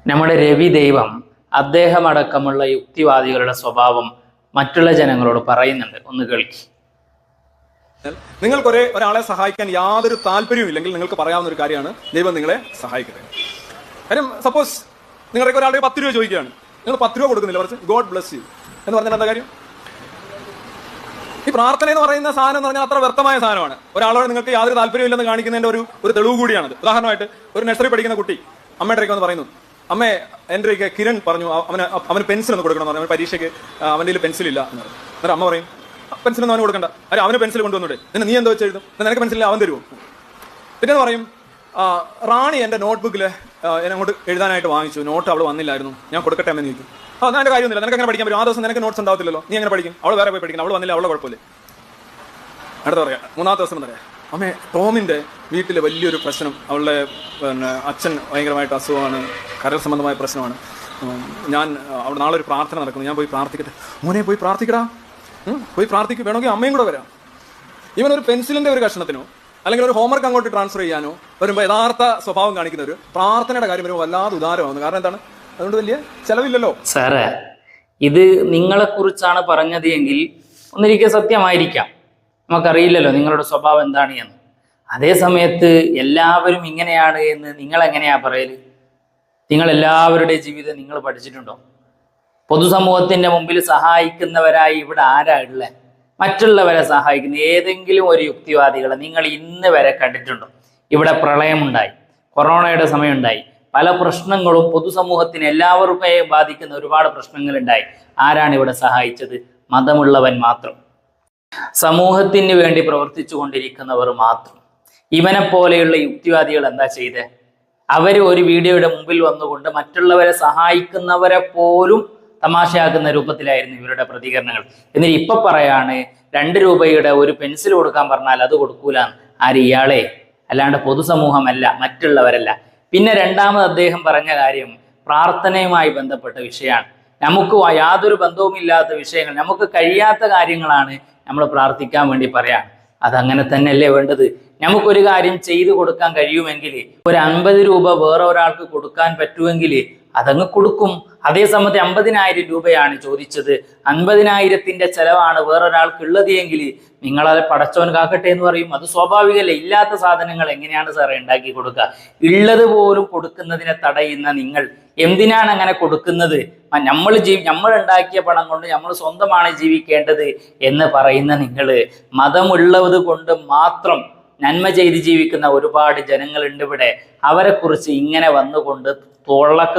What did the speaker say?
നമ്മുടെ രവി ദൈവം അദ്ദേഹമടക്കമുള്ള യുക്തിവാദികളുടെ സ്വഭാവം മറ്റുള്ള ജനങ്ങളോട് പറയുന്നുണ്ട്. ഒന്ന് കേൾക്കി. നിങ്ങൾക്ക് ഒരാളെ സഹായിക്കാൻ യാതൊരു താല്പര്യവും ഇല്ലെങ്കിൽ നിങ്ങൾക്ക് പറയാവുന്ന ഒരു കാര്യമാണ് ദൈവം നിങ്ങളെ സഹായിക്കട്ടെ. കാര്യം സപ്പോസ് നിങ്ങളുടെ ഒരാളുടെ 10 രൂപ ചോദിക്കുകയാണ്, നിങ്ങൾ 10 രൂപ കൊടുക്കുന്നില്ല, കുറച്ച് ഗോഡ് ബ്ലസ് യു എന്ന് പറഞ്ഞാൽ എന്താ കാര്യം? ഈ പ്രാർത്ഥന എന്ന് പറയുന്ന സാധനം എന്ന് പറഞ്ഞാൽ അത്ര വ്യർത്ഥമായ സാധനമാണ്. ഒരാളോട് നിങ്ങൾക്ക് യാതൊരു താല്പര്യമില്ലെന്ന് കാണിക്കുന്നതിന്റെ ഒരു തെളിവ് കൂടിയാണത്. ഉദാഹരണമായിട്ട് ഒരു നഴ്സറി പഠിക്കുന്ന കുട്ടി അമ്മയുടെ അടുത്ത് വന്ന് പറയുന്നു, അമ്മേ എൻ്റെ കിരൺ പറഞ്ഞു അവന് പെൻസിൽ ഒന്ന് കൊടുക്കണം എന്ന് പറഞ്ഞു. പരീക്ഷയ്ക്ക് അവൻ്റെ പെൻസിൽ ഇല്ല എന്ന് പറഞ്ഞു. എന്നിട്ട് അമ്മ പറയും, പെൻസിലൊന്നും അവന് കൊടുക്കണ്ട, അവന് പെൻസിൽ കൊണ്ടുവന്നൂടെ, പിന്നെ നീ എന്തോ വെച്ച് എഴുതും, നിനക്ക് പെൻസിലില്ല അവൻ തരുമോ? പിന്നെ പറയും, റാണി എൻ്റെ നോട്ട്ബുക്കിൽ അങ്ങോട്ട് എഴുതാനായിട്ട് വാങ്ങിച്ചു, നോട്ട് അവൾ വന്നില്ലായിരുന്നു, ഞാൻ കൊടുക്കട്ടെ എന്ന് ചോദിക്കും. ഞാൻ എൻ്റെ കാര്യമൊന്നുമില്ല, നിനക്ക് അങ്ങനെ പഠിക്കാൻ പറ്റും, ആ ദിവസം നിനക്ക് നോട്ട്സ് ഉണ്ടാവത്തില്ലല്ലോ, നീ അങ്ങനെ പഠിക്കും, അവൾ വേറെ പോയി പഠിക്കണം, അവൾ വന്നില്ല, അവളെ കുഴപ്പമില്ലേ. അടുത്ത പറയാം, 3-ാമത്തെ ദിവസം പറയാം, അമ്മേ ടോമിൻ്റെ വീട്ടിൽ വലിയൊരു പ്രശ്നം, അവളുടെ അച്ഛൻ ഭയങ്കരമായിട്ട് അസുഖമാണ്, കരൾ സംബന്ധമായ പ്രശ്നമാണ്, ഞാൻ അവിടെ നാളെ ഒരു പ്രാർത്ഥന നടക്കുന്നു, ഞാൻ പോയി പ്രാർത്ഥിക്കട്ടെ. മോനെ പോയി പ്രാർത്ഥിക്കടാ, പോയി പ്രാർത്ഥിക്കും, വേണമെങ്കിൽ അമ്മയും കൂടെ വരാം. ഇവനൊരു പെൻസിലിൻ്റെ ഒരു കഷ്ണത്തിനോ അല്ലെങ്കിൽ ഒരു ഹോംവർക്ക് അങ്ങോട്ട് ട്രാൻസ്ഫർ ചെയ്യാനോ വരുമ്പോൾ യഥാർത്ഥ സ്വഭാവം കാണിക്കുന്ന ഒരു പ്രാർത്ഥനയുടെ കാര്യം വരുമ്പോൾ വല്ലാതെ ഉദാരമാകുന്നു. കാരണം എന്താണ്? അതുകൊണ്ട് വലിയ ചെലവില്ലല്ലോ. സാറേ, ഇത് നിങ്ങളെക്കുറിച്ചാണ് പറഞ്ഞത് എങ്കിൽ ഒന്നിരിക്കെ സത്യമായിരിക്കാം, നമുക്കറിയില്ലല്ലോ നിങ്ങളുടെ സ്വഭാവം എന്താണ് എന്ന്. അതേ സമയത്ത് എല്ലാവരും ഇങ്ങനെയാണ് എന്ന് നിങ്ങൾ എങ്ങനെയാ പറയല്? നിങ്ങൾ എല്ലാവരുടെ ജീവിതം നിങ്ങൾ പഠിച്ചിട്ടുണ്ടോ? പൊതുസമൂഹത്തിന്റെ മുമ്പിൽ സഹായിക്കുന്നവരായി ഇവിടെ ആരാ ഉള്ളത്? മറ്റുള്ളവരെ സഹായിക്കുന്ന ഏതെങ്കിലും ഒരു യുക്തിവാദികളെ നിങ്ങൾ ഇന്ന് വരെ കണ്ടിട്ടുണ്ടോ? ഇവിടെ പ്രളയമുണ്ടായി, കൊറോണയുടെ സമയമുണ്ടായി, പല പ്രശ്നങ്ങളും പൊതുസമൂഹത്തിന് എല്ലാവർക്കും ബാധിക്കുന്ന ഒരുപാട് പ്രശ്നങ്ങളുണ്ടായി. ആരാണ് ഇവിടെ സഹായിച്ചത്? മതമുള്ളവൻ മാത്രം, സമൂഹത്തിന് വേണ്ടി പ്രവർത്തിച്ചു കൊണ്ടിരിക്കുന്നവർ മാത്രം. ഇവനെ പോലെയുള്ള യുക്തിവാദികൾ എന്താ ചെയ്തേ? അവർ ഒരു വീഡിയോയുടെ മുമ്പിൽ വന്നുകൊണ്ട് മറ്റുള്ളവരെ സഹായിക്കുന്നവരെ പോലും തമാശയാക്കുന്ന രൂപത്തിലായിരുന്നു ഇവരുടെ പ്രതികരണങ്ങൾ. എന്നിട്ട് ഇപ്പൊ പറയാണ് 2 രൂപയുടെ ഒരു പെൻസിൽ കൊടുക്കാൻ പറഞ്ഞാൽ അത് കൊടുക്കൂല. ആര്? ഇയാളെ, അല്ലാണ്ട് പൊതുസമൂഹമല്ല, മറ്റുള്ളവരല്ല. പിന്നെ രണ്ടാമത് അദ്ദേഹം പറഞ്ഞ കാര്യം പ്രാർത്ഥനയുമായി ബന്ധപ്പെട്ട വിഷയമാണ്. നമുക്ക് യാതൊരു ബന്ധവുമില്ലാത്ത വിഷയങ്ങൾ, നമുക്ക് കഴിയാത്ത കാര്യങ്ങളാണ് നമ്മൾ പ്രാർത്ഥിക്കാൻ വേണ്ടി പറയാം. അതങ്ങനെ തന്നെയല്ലേ വേണ്ടത്? നമുക്കൊരു കാര്യം ചെയ്തു കൊടുക്കാൻ കഴിയുമെങ്കിൽ, ഒരു 50 രൂപ വേറെ ഒരാൾക്ക് കൊടുക്കാൻ പറ്റുമെങ്കിൽ അതങ്ങ് കൊടുക്കും. അതേ സമയത്ത് 50,000 രൂപയാണ് ചോദിച്ചത്, 50,000ന്റെ ചെലവാണ് വേറൊരാൾക്ക് ഉള്ളത് എങ്കിൽ നിങ്ങളത് പടച്ചോൻ കാക്കട്ടെ എന്ന് പറയും. അത് സ്വാഭാവികമല്ലേ? ഇല്ലാത്ത സാധനങ്ങൾ എങ്ങനെയാണ് സാറേ ഉണ്ടാക്കി കൊടുക്കുക? ഉള്ളത് പോലും കൊടുക്കുന്നതിനെ തടയുന്ന നിങ്ങൾ എന്തിനാണ് അങ്ങനെ കൊടുക്കുന്നത്? നമ്മൾ ഉണ്ടാക്കിയ പണം കൊണ്ട് നമ്മൾ സ്വന്തമാണ് ജീവിക്കേണ്ടത് എന്ന് പറയുന്ന നിങ്ങൾ, മതമുള്ളത് കൊണ്ട് മാത്രം നന്മ ചെയ്ത് ജീവിക്കുന്ന ഒരുപാട് ജനങ്ങളുണ്ട് ഇവിടെ. അവരെ കുറിച്ച് ഇങ്ങനെ വന്നുകൊണ്ട് തൊള്ളക്ക്